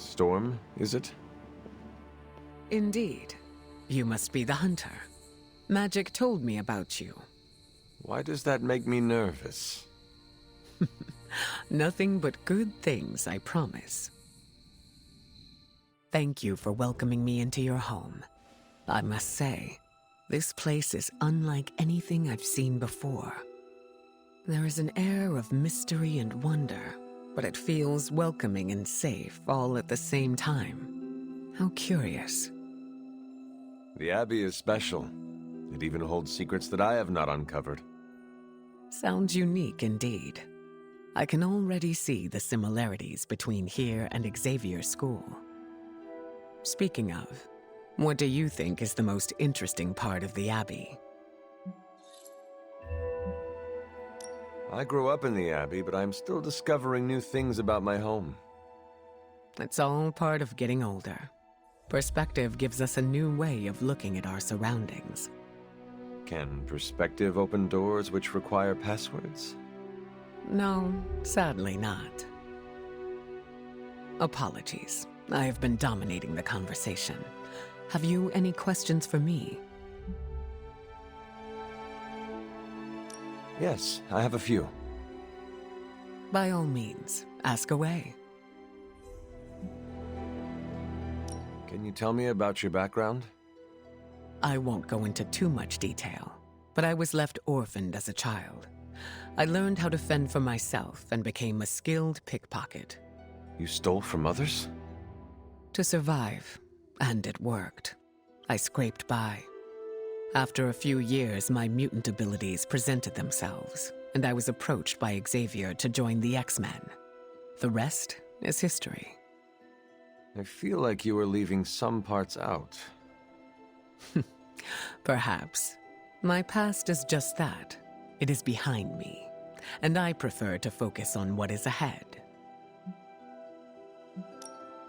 Storm, is it? Indeed. You must be the hunter. Magic told me about you. Why does that make me nervous? Nothing but good things, I promise. Thank you for welcoming me into your home. I must say, this place is unlike anything I've seen before. There is an air of mystery and wonder, but it feels welcoming and safe all at the same time. How curious. The Abbey is special. It even holds secrets that I have not uncovered. Sounds unique indeed. I can already see the similarities between here and Xavier School. Speaking of, what do you think is the most interesting part of the Abbey? I grew up in the Abbey, but I'm still discovering new things about my home. It's all part of getting older. Perspective gives us a new way of looking at our surroundings. Can perspective open doors which require passwords? No, sadly not. Apologies. I have been dominating the conversation. Have you any questions for me? Yes, I have a few. By all means, ask away. Can you tell me about your background? I won't go into too much detail, but I was left orphaned as a child. I learned how to fend for myself and became a skilled pickpocket. You stole from others? To survive, and it worked. I scraped by. After a few years, my mutant abilities presented themselves, and I was approached by Xavier to join the X-Men. The rest is history. I feel like you were leaving some parts out. Perhaps. My past is just that. It is behind me, and I prefer to focus on what is ahead.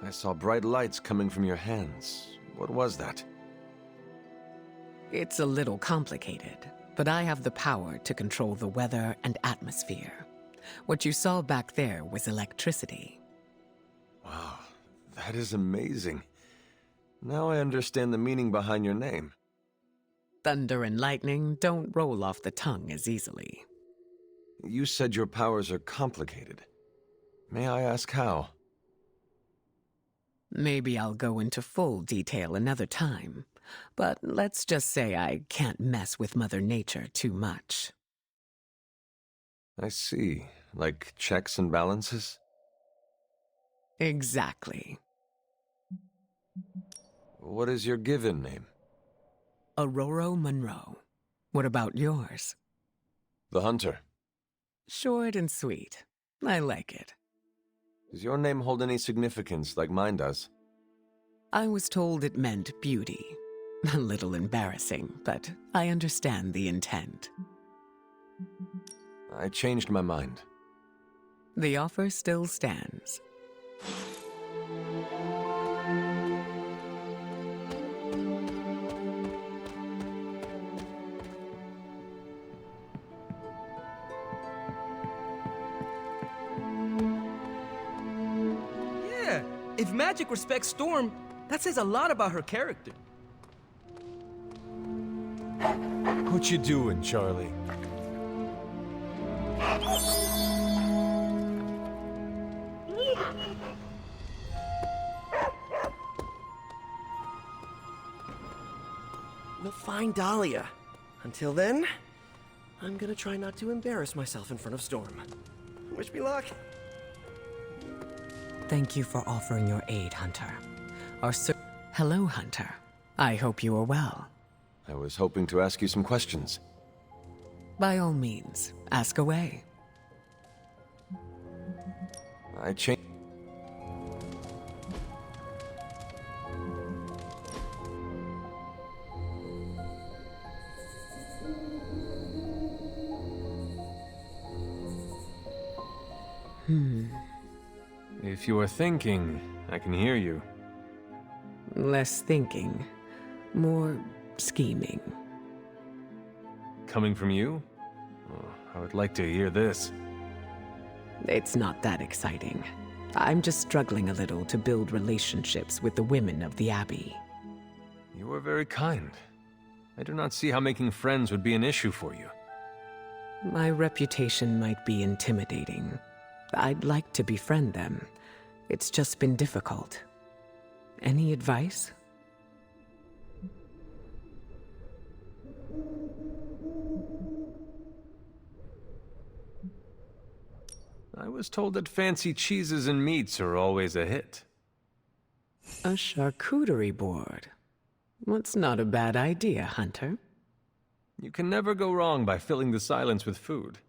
I saw bright lights coming from your hands. What was that? It's a little complicated, but I have the power to control the weather and atmosphere. What you saw back there was electricity. Wow, that is amazing. Now I understand the meaning behind your name. Thunder and lightning don't roll off the tongue as easily. You said your powers are complicated. May I ask how? Maybe I'll go into full detail another time, but let's just say I can't mess with Mother Nature too much. I see. Like checks and balances? Exactly. What is your given name? Aurora Monroe. What about yours? The Hunter. Short and sweet. I like it. Does your name hold any significance like mine does? I was told it meant beauty. A little embarrassing, but I understand the intent. I changed my mind. The offer still stands. Yeah, if Magic respects Storm, that says a lot about her character. What you doing, Charlie? We'll find Dahlia. Until then, I'm gonna try not to embarrass myself in front of Storm. Wish me luck. Thank you for offering your aid, Hunter. Hello, Hunter. I hope you are well. I was hoping to ask you some questions. By all means, ask away. I changed. If you are thinking, I can hear you. Less thinking, more scheming. Coming from you? Oh, I would like to hear this. It's not that exciting. I'm just struggling a little to build relationships with the women of the Abbey. You are very kind. I do not see how making friends would be an issue for you. My reputation might be intimidating. I'd like to befriend them. It's just been difficult. Any advice? I was told that fancy cheeses and meats are always a hit. A charcuterie board. That's not a bad idea, Hunter. You can never go wrong by filling the silence with food.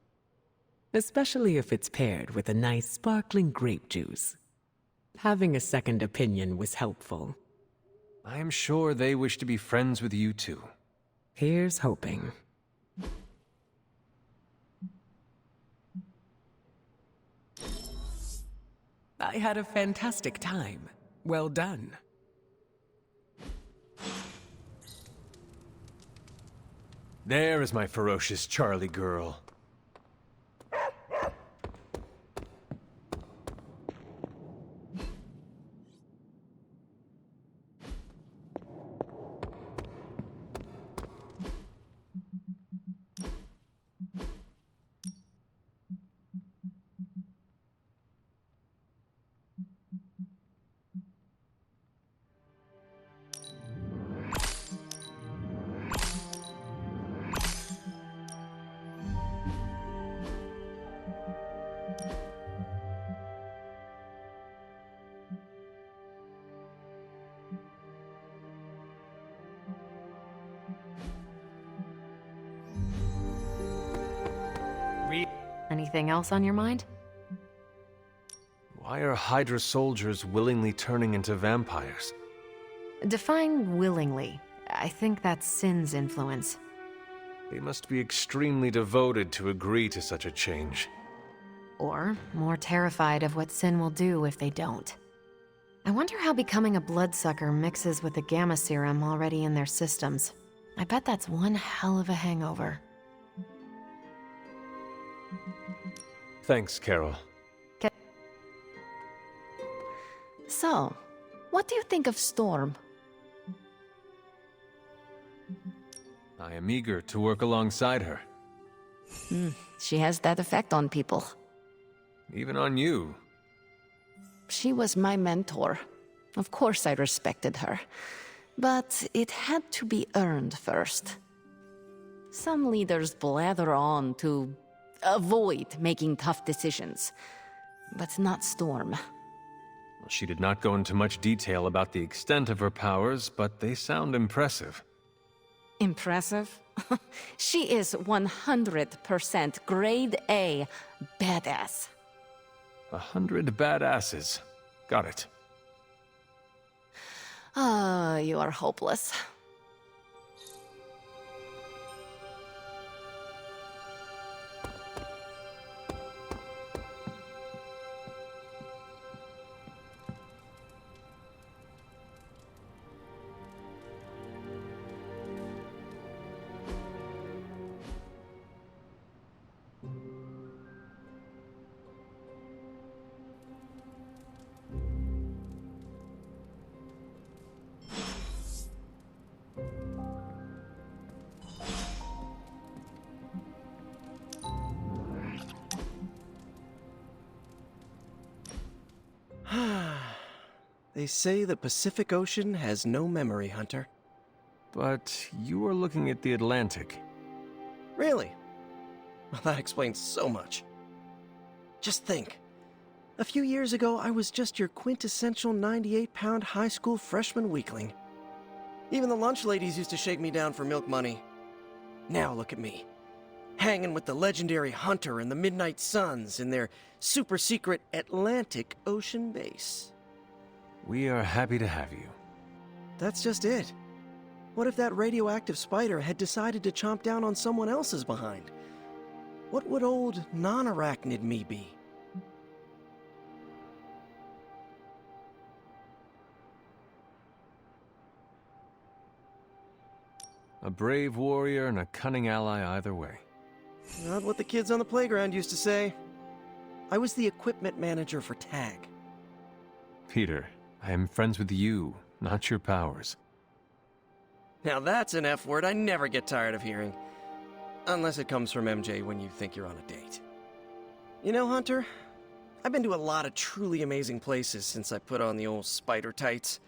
Especially if it's paired with a nice sparkling grape juice. Having a second opinion was helpful. I am sure they wish to be friends with you too. Here's hoping. I had a fantastic time. Well done. There is my ferocious Charlie girl. Anything else on your mind? Why are Hydra soldiers willingly turning into vampires? Define willingly. I think that's Sin's influence. They must be extremely devoted to agree to such a change. Or more terrified of what Sin will do if they don't. I wonder how becoming a bloodsucker mixes with the gamma serum already in their systems. I bet that's one hell of a hangover. Thanks, Carol. So, what do you think of Storm? I am eager to work alongside her. She has that effect on people. Even on you. She was my mentor. Of course I respected her. But it had to be earned first. Some leaders blather on to avoid making tough decisions. But not Storm. She did not go into much detail about the extent of her powers, but they sound impressive. Impressive? She is 100% grade A badass. 100 badasses. Got it. Ah, you are hopeless. They say the Pacific Ocean has no memory, Hunter. But you are looking at the Atlantic. Really? Well, that explains so much. Just think. A few years ago, I was just your quintessential 98-pound high school freshman weakling. Even the lunch ladies used to shake me down for milk money. Now look at me. Hanging with the legendary Hunter and the Midnight Suns in their super-secret Atlantic Ocean base. We are happy to have you. That's just it. What if that radioactive spider had decided to chomp down on someone else's behind? What would old non-arachnid me be? A brave warrior and a cunning ally either way. Not what the kids on the playground used to say. I was the equipment manager for TAG. Peter, I am friends with you, not your powers. Now that's an F word I never get tired of hearing. Unless it comes from MJ when you think you're on a date. You know, Hunter, I've been to a lot of truly amazing places since I put on the old spider tights.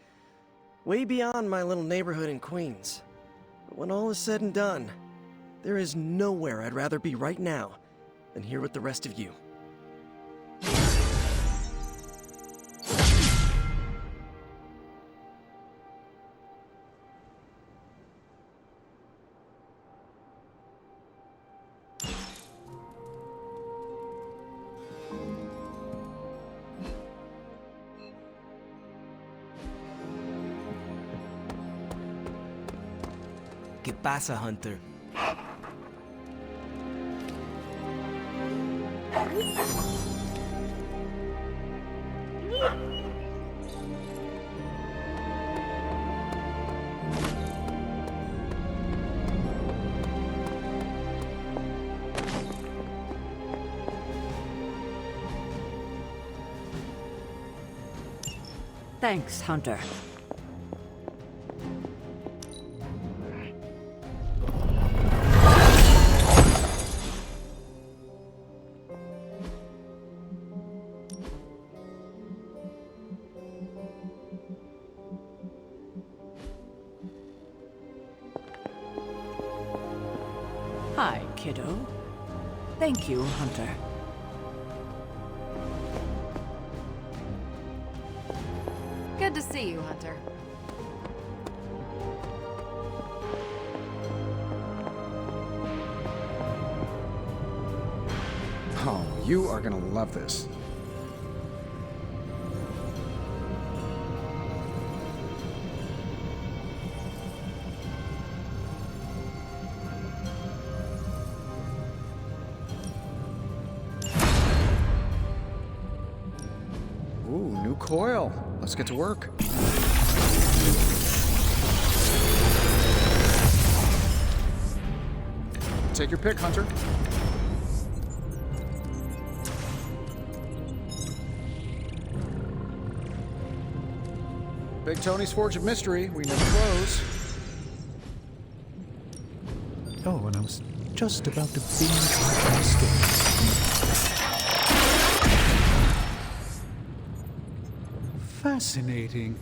Way beyond my little neighborhood in Queens. But when all is said and done, there is nowhere I'd rather be right now than here with the rest of you. ¿Qué pasa, Hunter? Thanks, Hunter. Hi, kiddo. Thank you, Hunter. Good to see you, Hunter. Oh, you are gonna love this. Ooh, new coil. Let's get to work. Take your pick, Hunter. Big Tony's Forge of Mystery. We never close. Oh, and I was just about to binge my stories. Fascinating.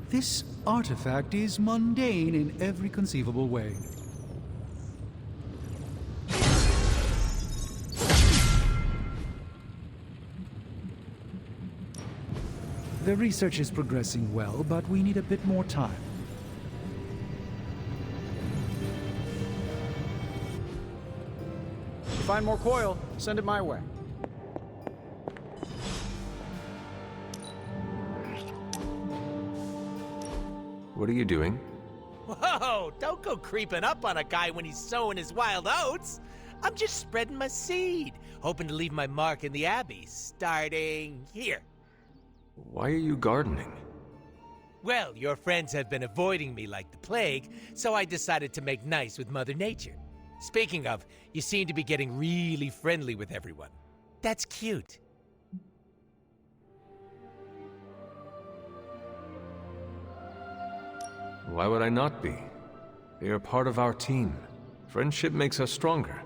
This artifact is mundane in every conceivable way. The research is progressing well, but we need a bit more time. If you find more coil, send it my way. What are you doing? Whoa, don't go creeping up on a guy when he's sowing his wild oats. I'm just spreading my seed, hoping to leave my mark in the Abbey, starting here. Why are you gardening? Well, your friends have been avoiding me like the plague, so I decided to make nice with Mother Nature. Speaking of, you seem to be getting really friendly with everyone. That's cute. Why would I not be? They are part of our team. Friendship makes us stronger.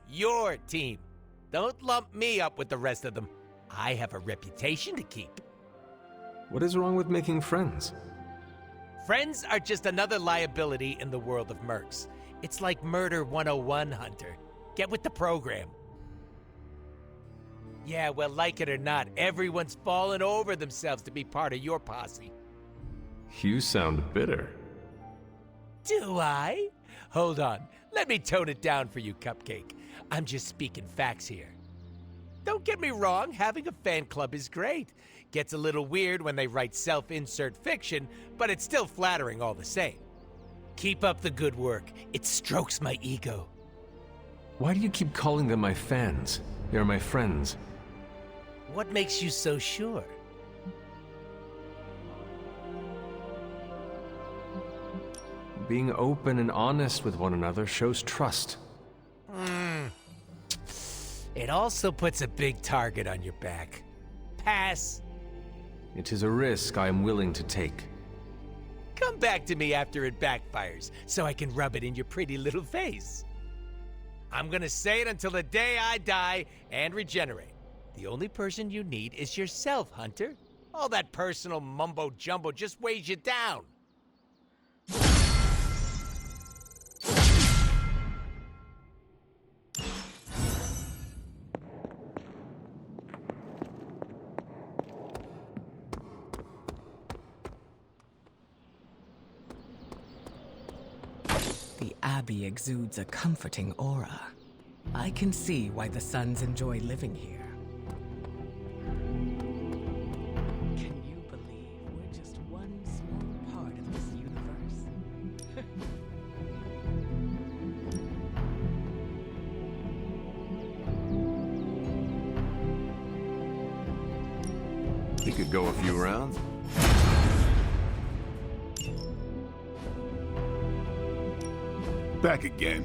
Your team. Don't lump me up with the rest of them. I have a reputation to keep. What is wrong with making friends? Friends are just another liability in the world of mercs. It's like Murder 101, Hunter. Get with the program. Yeah, well, like it or not, everyone's fallen over themselves to be part of your posse. You sound bitter. Do I? Hold on. Let me tone it down for you, Cupcake. I'm just speaking facts here. Don't get me wrong, having a fan club is great. Gets a little weird when they write self-insert fiction, but it's still flattering all the same. Keep up the good work. It strokes my ego. Why do you keep calling them my fans? They are my friends. What makes you so sure? Being open and honest with one another shows trust. It also puts a big target on your back. Pass. It is a risk I am willing to take. Come back to me after it backfires, so I can rub it in your pretty little face. I'm gonna say it until the day I die and regenerate. The only person you need is yourself, Hunter. All that personal mumbo-jumbo just weighs you down. The Abbey exudes a comforting aura. I can see why the Sons enjoy living here. Can you believe we're just one small part of this universe? He could go a few rounds. Back again.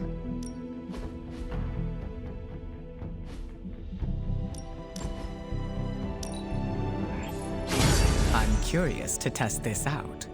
I'm curious to test this out.